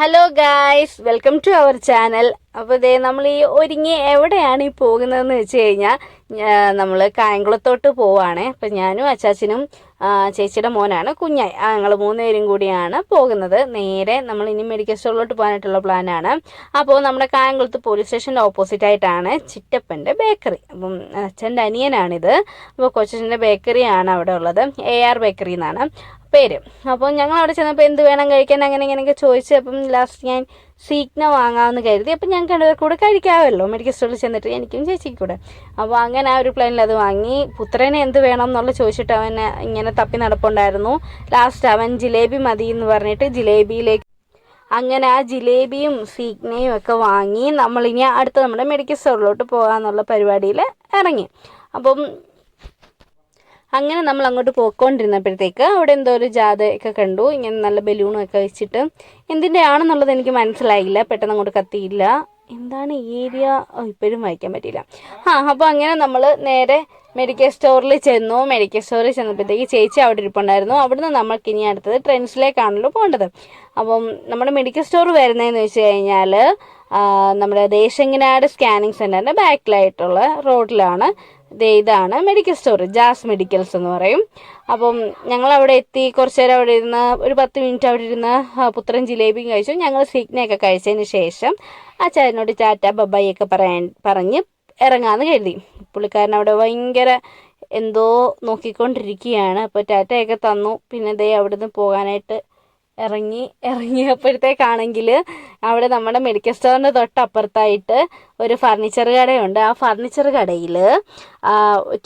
Hello guys, welcome to our channel. അപ്പോൾ ഇതേ നമ്മൾ ഈ ഒരുങ്ങി എവിടെയാണ് ഈ പോകുന്നതെന്ന് വെച്ച് കഴിഞ്ഞാൽ നമ്മൾ കായംകുളത്തോട്ട് പോവുകയാണ്. അപ്പം ഞാനും അച്ചാച്ചനും ചേച്ചിയുടെ മോനാണ് കുഞ്ഞായി, ഞങ്ങൾ 3 പേരും കൂടിയാണ് പോകുന്നത്. നേരെ നമ്മൾ ഇനി മെഡിക്കൽ സ്റ്റോറിലോട്ട് പോകാനായിട്ടുള്ള പ്ലാനാണ്. അപ്പോൾ നമ്മുടെ കായംകുളത്ത് പോലീസ് സ്റ്റേഷൻ്റെ ഓപ്പോസിറ്റ് ആയിട്ടാണ് ചിറ്റപ്പൻ്റെ ബേക്കറി. അപ്പം അച്ഛൻ്റെ അനിയനാണിത്. അപ്പോൾ കൊച്ചച്ഛൻ്റെ ബേക്കറിയാണ് അവിടെ ഉള്ളത്. AR ബേക്കറി എന്നാണ് പേര്. അപ്പോൾ ഞങ്ങൾ അവിടെ ചെന്നപ്പോൾ എന്ത് വേണം കഴിക്കാൻ അങ്ങനെ ഇങ്ങനെയൊക്കെ ചോദിച്ച് അപ്പം ലാസ്റ്റ് ഞാൻ സീഗ്ന വാങ്ങാമെന്ന് കരുതി. അപ്പം ഞാൻ രണ്ടുപേർ കൂടെ കഴിക്കാമല്ലോ മെഡിക്കൽ സ്റ്റോറിൽ ചെന്നിട്ട്, എനിക്കും ചേച്ചിക്കും കൂടെ. അപ്പോൾ അങ്ങനെ ആ ഒരു പ്ലാനിൽ അത് വാങ്ങി. പുത്രനെ എന്ത് വേണം എന്നുള്ള ചോദിച്ചിട്ട് അവൻ ഇങ്ങനെ തപ്പി നടപ്പുണ്ടായിരുന്നു. ലാസ്റ്റ് അവൻ ജിലേബി മതി എന്ന് പറഞ്ഞിട്ട് ജിലേബിയിലേക്ക് അങ്ങനെ ആ ജിലേബിയും സീഗ്നയും ഒക്കെ വാങ്ങി നമ്മളിനി അടുത്ത നമ്മുടെ മെഡിക്കൽ സ്റ്റോറിലോട്ട് പോകാമെന്നുള്ള പരിപാടിയിൽ ഇറങ്ങി. അപ്പം അങ്ങനെ നമ്മൾ അങ്ങോട്ട് പോയിക്കൊണ്ടിരുന്നപ്പോഴത്തേക്ക് അവിടെ എന്തോ ഒരു ജാഥയൊക്കെ കണ്ടു. ഇങ്ങനെ നല്ല ബലൂണും ഒക്കെ വെച്ചിട്ട് എന്തിൻ്റെ ആണെന്നുള്ളത് എനിക്ക് മനസ്സിലായില്ല, പെട്ടെന്ന് അങ്ങോട്ട് കത്തിയില്ല. എന്താണ് ഏരിയ ഇപ്പോഴും വായിക്കാൻ പറ്റിയില്ല. അപ്പോൾ അങ്ങനെ നമ്മൾ നേരെ മെഡിക്കൽ സ്റ്റോറിൽ ചെന്നു. മെഡിക്കൽ സ്റ്റോറിൽ ചെന്നപ്പോഴത്തേക്ക് ചേച്ചി അവിടെ ഇരിപ്പുണ്ടായിരുന്നു. അവിടുന്ന് നമ്മൾക്ക് ഇനി അടുത്തത് ട്രെൻഡ്സിലേക്കാണല്ലോ പോകേണ്ടത്. അപ്പം നമ്മുടെ മെഡിക്കൽ സ്റ്റോർ വരുന്നതെന്ന് വെച്ച് കഴിഞ്ഞാൽ നമ്മുടെ ദേശങ്ങനാട് സ്കാനിങ് സെൻറ്ററിൻ്റെ ബാക്കിലായിട്ടുള്ള റോഡിലാണ്. ഇതാണ് മെഡിക്കൽ സ്റ്റോർ, ജാസ് മെഡിക്കൽസ് എന്ന് പറയും. അപ്പം ഞങ്ങൾ അവിടെ എത്തി. കുറച്ച് നേരം അവിടെ ഇരുന്ന് ഒരു 10 മിനിറ്റ് അവിടെ ഇരുന്ന് പുത്രൻ ജിലേബിയും കഴിച്ചു. ഞങ്ങൾ സീഗ്നയൊക്കെ കഴിച്ചതിന് ശേഷം അച്ചായനോട് ടാറ്റ ബബായിയൊക്കെ പറഞ്ഞ് ഇറങ്ങാമെന്ന് കരുതി. പുള്ളിക്കാരൻ അവിടെ ഭയങ്കര എന്തോ നോക്കിക്കൊണ്ടിരിക്കുകയാണ്. അപ്പോൾ ടാറ്റയൊക്കെ തന്നു. പിന്നെ ദേ അവിടുന്ന് പോകാനായിട്ട് ഇറങ്ങിയപ്പോഴത്തേക്കാണെങ്കിൽ അവിടെ നമ്മുടെ മെഡിക്കൽ സ്റ്റോറിൻ്റെ തൊട്ടപ്പുറത്തായിട്ട് ഒരു ഫർണിച്ചർ കടയുണ്ട്. ആ ഫർണിച്ചർ കടയിൽ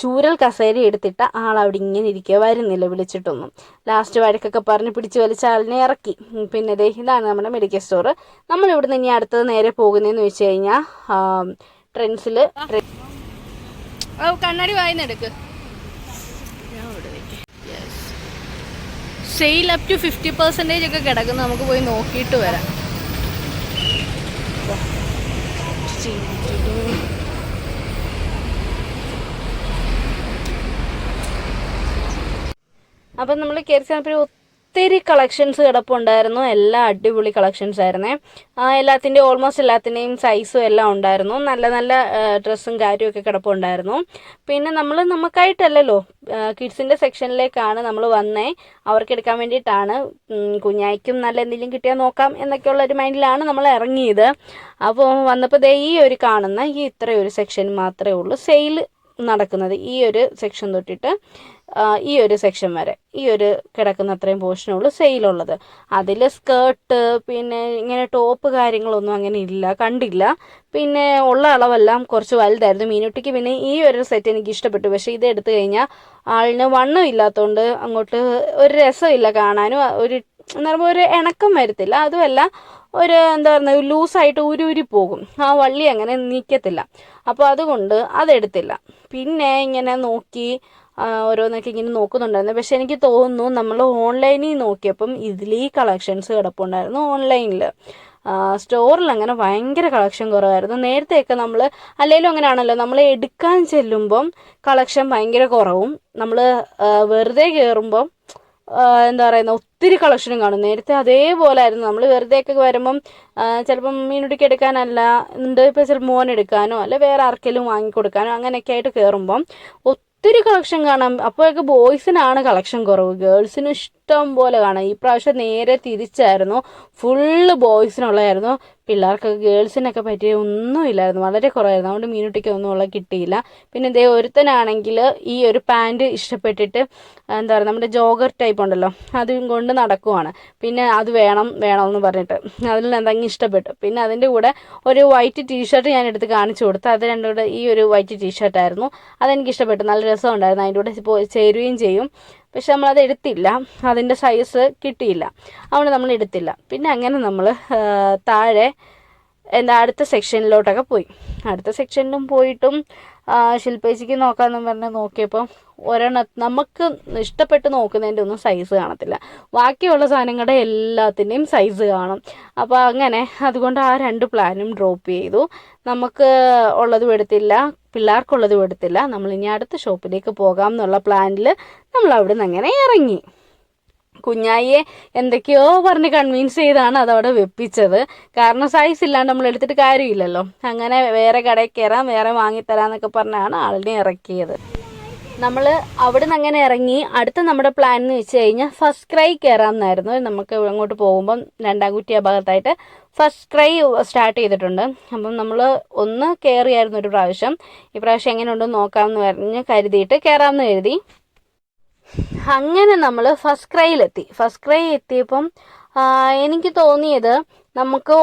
ചൂരൽ കസേര എടുത്തിട്ട ആളവിടെ ഇങ്ങനെ ഇരിക്കുക, വരുന്നില്ല വിളിച്ചിട്ടൊന്നും. ലാസ്റ്റ് വഴക്കൊക്കെ പറഞ്ഞ് പിടിച്ച് വലിച്ച ആളിനെ ഇറക്കി. പിന്നെ ഇതാണ് നമ്മുടെ മെഡിക്കൽ സ്റ്റോർ. നമ്മളിവിടുന്ന് ഇനി അടുത്തത് നേരെ പോകുന്നതെന്ന് വെച്ച് കഴിഞ്ഞാൽ ട്രെൻഡ്സിൽ കണ്ണാടി വായിന്നെടുക്ക്. സെയിൽ അപ് ടു 50% ഒക്കെ കിടക്കുന്നു. നമുക്ക് പോയി നോക്കിയിട്ട് വരാം. അപ്പം നമ്മൾ കയറി ചെന്നപ്പോൾ ഒത്തിരി കളക്ഷൻസ് കിടപ്പുണ്ടായിരുന്നു. എല്ലാം അടിപൊളി കളക്ഷൻസ് ആയിരുന്നേ. ഓൾമോസ്റ്റ് എല്ലാത്തിൻ്റെയും സൈസും എല്ലാം ഉണ്ടായിരുന്നു. നല്ല നല്ല ഡ്രസ്സും കാര്യമൊക്കെ കിടപ്പുണ്ടായിരുന്നു. പിന്നെ നമുക്കായിട്ടല്ലല്ലോ, കിഡ്സിൻ്റെ സെക്ഷനിലേക്കാണ് നമ്മൾ വന്നേ. അവർക്ക് എടുക്കാൻ വേണ്ടിയിട്ടാണ്. കുഞ്ഞായിക്കും നല്ല എന്തെങ്കിലും കിട്ടിയാൽ നോക്കാം എന്നൊക്കെയുള്ള ഒരു മൈൻഡിലാണ് നമ്മൾ ഇറങ്ങിയത്. അപ്പോൾ വന്നപ്പോൾ ഈ ഒരു കാണുന്ന ഇത്രയൊരു സെക്ഷൻ മാത്രമേ ഉള്ളൂ സെയിൽ നടക്കുന്നത്. ഈ ഒരു സെക്ഷൻ തൊട്ടിട്ട് ഈ ഒരു സെക്ഷൻ വരെ ഈ ഒരു കിടക്കുന്ന അത്രയും പോർഷനുള്ളൂ സെയിലുള്ളത്. അതിൽ സ്കേർട്ട് പിന്നെ ഇങ്ങനെ ടോപ്പ് കാര്യങ്ങളൊന്നും അങ്ങനെ കണ്ടില്ല. പിന്നെ ഉള്ള അളവെല്ലാം കുറച്ച് വലുതായിരുന്നു. മീനുട്ടിക്ക് പിന്നെ ഈ ഒരു സെറ്റ് എനിക്ക് ഇഷ്ടപ്പെട്ടു. പക്ഷേ ഇത് എടുത്തു കഴിഞ്ഞാൽ ആളിന് വണ്ണം ഇല്ലാത്തതുകൊണ്ട് അങ്ങോട്ട് ഒരു രസമില്ല കാണാനും. എന്ന് പറയുമ്പോൾ ഒരു ഇണക്കം വരത്തില്ല. അതുമല്ല ഒരു എന്താ പറയുക, ലൂസായിട്ട് ഊരി പോകും. ആ വള്ളി അങ്ങനെ നീക്കത്തില്ല. അപ്പോൾ അതുകൊണ്ട് അതെടുത്തില്ല. പിന്നെ ഇങ്ങനെ നോക്കി ഓരോന്നൊക്കെ ഇങ്ങനെ നോക്കുന്നുണ്ടായിരുന്നു. പക്ഷെ എനിക്ക് തോന്നുന്നു നമ്മൾ ഓൺലൈനിൽ നോക്കിയപ്പം ഇതിൽ കളക്ഷൻസ് കിടപ്പുണ്ടായിരുന്നു. ഓൺലൈനിൽ സ്റ്റോറിൽ അങ്ങനെ ഭയങ്കര കളക്ഷൻ കുറവായിരുന്നു. നേരത്തെയൊക്കെ നമ്മൾ അല്ലെങ്കിലും അങ്ങനെയാണല്ലോ, നമ്മൾ എടുക്കാൻ ചെല്ലുമ്പം കളക്ഷൻ ഭയങ്കര കുറവും, നമ്മൾ വെറുതെ കയറുമ്പം എന്താ പറയുന്ന ഒത്തിരി കളക്ഷനും കാണും. നേരത്തെ അതേപോലെ ആയിരുന്നു. നമ്മൾ വെറുതെയൊക്കെ വരുമ്പം ചിലപ്പം മീനുട്ടിക്ക് എടുക്കാനല്ല ഉണ്ട്, ഇപ്പോൾ ചിലപ്പോൾ മോൻ എടുക്കാനോ അല്ല വേറെ ആർക്കെങ്കിലും വാങ്ങിക്കൊടുക്കാനോ അങ്ങനെയൊക്കെ ആയിട്ട് കയറുമ്പം ഒത്തിരി കളക്ഷൻ കാണാം. അപ്പോഴൊക്കെ ബോയ്സിനാണ് കളക്ഷൻ കുറവ്, ഗേൾസിന് ഇഷ്ടം പോലെ കാണാം. ഈ പ്രാവശ്യം നേരെ തിരിച്ചായിരുന്നു, ഫുള്ള് ബോയ്സിനുള്ളതായിരുന്നു. പിള്ളേർക്കൊക്കെ ഗേൾസിനൊക്കെ പറ്റിയ ഒന്നുമില്ലായിരുന്നു, വളരെ കുറവായിരുന്നു. അതുകൊണ്ട് മീനുട്ടിക്ക് ഒന്നും ഉള്ള കിട്ടിയില്ല. പിന്നെ ഒരുത്തനാണെങ്കിൽ ഈ ഒരു പാൻറ് ഇഷ്ടപ്പെട്ടിട്ട് എന്താ പറയുക, നമ്മുടെ ജോഗർ ടൈപ്പ് ഉണ്ടല്ലോ അതും കൊണ്ട് നടക്കുവാണ്. പിന്നെ അത് വേണമെന്ന് പറഞ്ഞിട്ട് അതിൽ എന്തെങ്കിലും ഇഷ്ടപ്പെട്ടു. പിന്നെ അതിൻ്റെ കൂടെ ഒരു വൈറ്റ് ടീഷർട്ട് ഞാൻ എടുത്ത് കാണിച്ചു കൊടുത്തു. അത് രണ്ടും കൂടെ ഈ ഒരു വൈറ്റ് ടീഷർട്ടായിരുന്നു. അതെനിക്ക് ഇഷ്ടപ്പെട്ടു, നല്ല രസമുണ്ടായിരുന്നു. അതിൻ്റെ കൂടെ ചേരുകയും ചെയ്യും. പക്ഷെ നമ്മളത് എടുത്തില്ല, അതിൻ്റെ സൈസ് കിട്ടിയില്ല, അതുകൊണ്ട് നമ്മൾ എടുത്തില്ല. പിന്നെ അങ്ങനെ നമ്മൾ താഴെ അടുത്ത സെക്ഷനിലോട്ടൊക്കെ പോയി. അടുത്ത സെക്ഷനിലും പോയിട്ടും ശില്പേച്ചിക്ക് നോക്കാമെന്ന് പറഞ്ഞ് നോക്കിയപ്പം നമുക്ക് ഇഷ്ടപ്പെട്ട് നോക്കുന്നതിൻ്റെ ഒന്നും സൈസ് കാണത്തില്ല. ബാക്കിയുള്ള സാധനങ്ങളുടെ എല്ലാത്തിൻ്റെയും സൈസ് കാണും. അപ്പോൾ അങ്ങനെ അതുകൊണ്ട് ആ 2 പ്ലാനും ഡ്രോപ്പ് ചെയ്തു. നമുക്ക് ഉള്ളതും എടുത്തില്ല, പിള്ളേർക്കുള്ളതും എടുത്തില്ല. നമ്മളിനി അടുത്ത ഷോപ്പിലേക്ക് പോകാം എന്നുള്ള പ്ലാനിൽ നമ്മൾ അവിടെ നിന്ന് അങ്ങനെ ഇറങ്ങി. കുഞ്ഞായിയെ എന്തൊക്കെയോ പറഞ്ഞ് കൺവിൻസ് ചെയ്താണ് അതവിടെ വെപ്പിച്ചത്. കാരണം സൈസ് ഇല്ലാണ്ട് നമ്മൾ എടുത്തിട്ട് കാര്യമില്ലല്ലോ. അങ്ങനെ വേറെ കടയിൽ കയറാം, വേറെ വാങ്ങിത്തരാന്നൊക്കെ പറഞ്ഞാണ് ആളിനെ ഇറക്കിയത്. നമ്മൾ അവിടെ നിന്ന് അങ്ങനെ ഇറങ്ങി. അടുത്ത നമ്മുടെ പ്ലാൻ എന്ന് വെച്ച് കഴിഞ്ഞാൽ ഫസ്റ്റ് ക്രൈ കയറാമെന്നായിരുന്നു. നമുക്ക് അങ്ങോട്ട് പോകുമ്പം രണ്ടാംകുറ്റി ഭാഗത്തായിട്ട് ഫസ്റ്റ് ക്രൈ സ്റ്റാർട്ട് ചെയ്തിട്ടുണ്ട്. അപ്പം നമ്മൾ ഒന്ന് കയറിയായിരുന്നു ഒരു പ്രാവശ്യം. ഈ പ്രാവശ്യം എങ്ങനെയുണ്ടെന്ന് നോക്കാമെന്ന് പറഞ്ഞ് കരുതിയിട്ട് കയറാമെന്ന് കരുതി. അങ്ങനെ നമ്മൾ ഫസ്റ്റ് ക്രൈ എത്തിയപ്പം എനിക്ക് തോന്നിയത് നമുക്ക്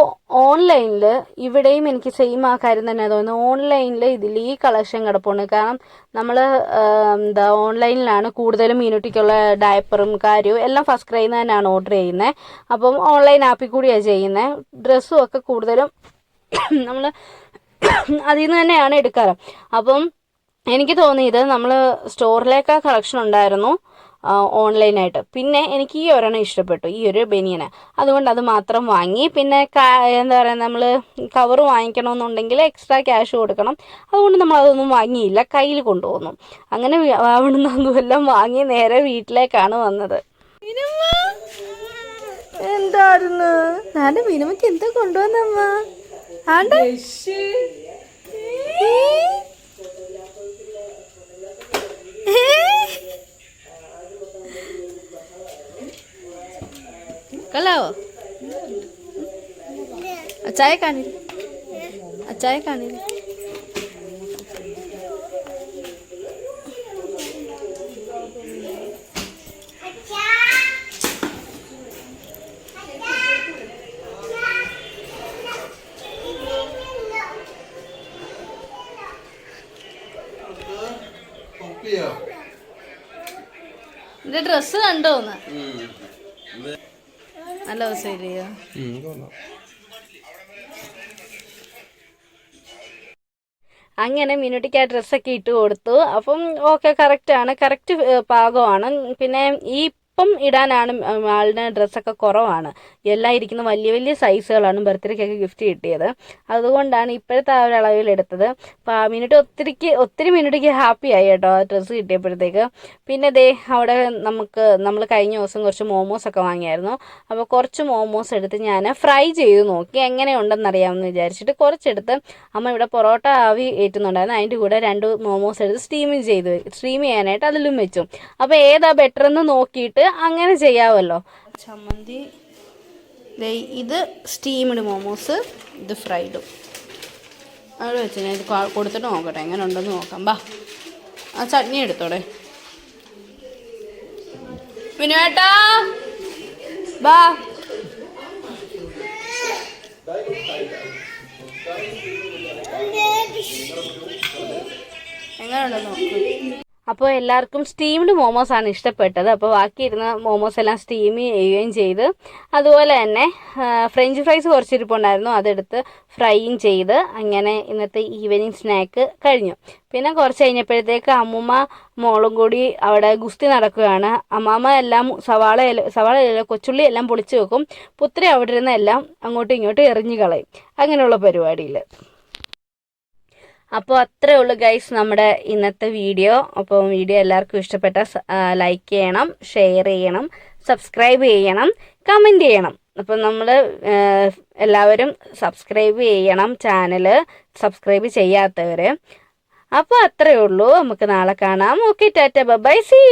ഓൺലൈനിൽ ഇവിടെയും എനിക്ക് സെയിം ആ കാര്യം തന്നെ തോന്നുന്നു. ഓൺലൈനിൽ ഇതിൽ ഈ കളക്ഷൻ കിടപ്പുണ്ട്. കാരണം നമ്മൾ ഓൺലൈനിലാണ് കൂടുതലും മീനുട്ടിക്കുള്ള ഡയപ്പറും കാര്യവും എല്ലാം ഫസ്റ്റ് ക്രൈയിൽ നിന്ന് തന്നെയാണ് ഓർഡർ ചെയ്യുന്നത്. അപ്പം ഓൺലൈൻ ആപ്പിൽ കൂടിയാണ് ചെയ്യുന്നത്. ഡ്രസ്സും ഒക്കെ കൂടുതലും നമ്മൾ അതിൽ നിന്ന് തന്നെയാണ് എടുക്കാറ്. അപ്പം എനിക്ക് തോന്നിയത് നമ്മൾ സ്റ്റോറിലേക്കാ കളക്ഷൻ ഉണ്ടായിരുന്നു ഓൺലൈനായിട്ട്. പിന്നെ എനിക്ക് ഈ ഒരെണ്ണം ഇഷ്ടപ്പെട്ടു, ഈ ഒരു ബനിയന്. അതുകൊണ്ട് അത് മാത്രം വാങ്ങി. പിന്നെ എന്താ പറയുക, നമ്മൾ കവർ വാങ്ങിക്കണമെന്നുണ്ടെങ്കിൽ എക്സ്ട്രാ ക്യാഷ് കൊടുക്കണം. അതുകൊണ്ട് നമ്മൾ അതൊന്നും വാങ്ങിയില്ല, കയ്യിൽ കൊണ്ടുപോകുന്നു. അങ്ങനെ അവിടുന്ന് എല്ലാം വാങ്ങി നേരെ വീട്ടിലേക്കാണ് വന്നത്. എന്തായിരുന്നു നാടെ മിനിമയ്ക്ക് എന്താ കൊണ്ടുവന്നമ്മ? കലാവോ അച്ചായ കാണില്ല. ഇത് ഡ്രസ്സ് കണ്ടോന്ന് നല്ല ദിവസമില്ലയോ? അങ്ങനെ മിനുട്ടിക്ക് ആ ഡ്രസ്സൊക്കെ ഇട്ട് കൊടുത്തു. അപ്പം ഓക്കെ, കറക്റ്റ് പാകമാണ്. പിന്നെ ഇപ്പം ഇടാനാണ് ആളിന് ഡ്രസ്സൊക്കെ കുറവാണ്. എല്ലാം ഇരിക്കുന്ന വലിയ വലിയ സൈസുകളാണ് ബർത്ത്ഡേക്കൊക്കെ ഗിഫ്റ്റ് കിട്ടിയത്. അതുകൊണ്ടാണ് ഇപ്പോഴത്തെ ആ ഒരു അളവിൽ എടുത്തത്. അപ്പോൾ ആ ഒത്തിരി മിനുട്ടിക്ക് ഹാപ്പി ആയി കേട്ടോ ആ ഡ്രസ്സ് കിട്ടിയപ്പോഴത്തേക്ക്. പിന്നെ അവിടെ നമ്മൾ കഴിഞ്ഞ ദിവസം കുറച്ച് മോമോസൊക്കെ വാങ്ങിയായിരുന്നു. അപ്പോൾ കുറച്ച് മോമോസ് എടുത്ത് ഞാൻ ഫ്രൈ ചെയ്ത് നോക്കി എങ്ങനെയുണ്ടെന്ന് അറിയാമെന്ന് വിചാരിച്ചിട്ട് കുറച്ചെടുത്ത് അമ്മ ഇവിടെ പൊറോട്ട ആവി ഏറ്റുന്നുണ്ടായിരുന്നു. അതിൻ്റെ കൂടെ 2 മോമോസ് എടുത്ത് സ്റ്റീം ചെയ്യാനായിട്ട് അതിലും വെച്ചു. അപ്പോൾ ഏതാ ബെറ്റർ എന്ന് നോക്കിയിട്ട് അങ്ങനെ ചെയ്യാമല്ലോ. ചമ്മന്തി, ഇത് സ്റ്റീംഡ് മോമോസ്, ഇത് ഫ്രൈഡും അവിടെ വെച്ച് ഞാൻ ഇത് കൊടുത്തിട്ട് നോക്കട്ടെ എങ്ങനെ ഉണ്ടെന്ന് നോക്കാം. ആ ചട്നി എടുത്തോടെ വിനുവേട്ടാ, ബാ. എങ്ങനെ ഉണ്ടെന്ന് നോക്കാം. അപ്പോൾ എല്ലാവർക്കും സ്റ്റീംഡ് മോമോസാണ് ഇഷ്ടപ്പെട്ടത്. അപ്പോൾ ബാക്കിയിരുന്ന മോമോസ് എല്ലാം സ്റ്റീം ചെയ്യുകയും ചെയ്ത്. അതുപോലെ തന്നെ ഫ്രഞ്ച് ഫ്രൈസ് കുറച്ചിരിപ്പുണ്ടായിരുന്നു, അതെടുത്ത് ഫ്രൈയും ചെയ്ത്. അങ്ങനെ ഇന്നത്തെ ഈവനിങ് സ്നാക്ക് കഴിഞ്ഞു. പിന്നെ കുറച്ച് കഴിഞ്ഞപ്പോഴത്തേക്ക് അമ്മൂമ്മ മോളും കൂടി അവിടെ ഗുസ്തി നടക്കുകയാണ്. അമ്മാമ്മ എല്ലാം സവാള കൊച്ചുള്ളി എല്ലാം പൊളിച്ച് വെക്കും. പുത്രി അവിടെ ഇരുന്ന് എല്ലാം അങ്ങോട്ടും ഇങ്ങോട്ടും എറിഞ്ഞു കളയും. അങ്ങനെയുള്ള പരിപാടിയിൽ. അപ്പോൾ അത്രേ ഉള്ളൂ ഗൈസ് നമ്മുടെ ഇന്നത്തെ വീഡിയോ. അപ്പോൾ വീഡിയോ എല്ലാവർക്കും ഇഷ്ടപ്പെട്ടാൽ ലൈക്ക് ചെയ്യണം, ഷെയർ ചെയ്യണം, സബ്സ്ക്രൈബ് ചെയ്യണം, കമൻറ്റ് ചെയ്യണം. അപ്പോൾ നമ്മൾ എല്ലാവരും സബ്സ്ക്രൈബ് ചെയ്യണം, ചാനൽ സബ്സ്ക്രൈബ് ചെയ്യാത്തവർ. അപ്പോൾ അത്രേ ഉള്ളൂ. നമുക്ക് നാളെ കാണാം. Okay, tata, bye, see.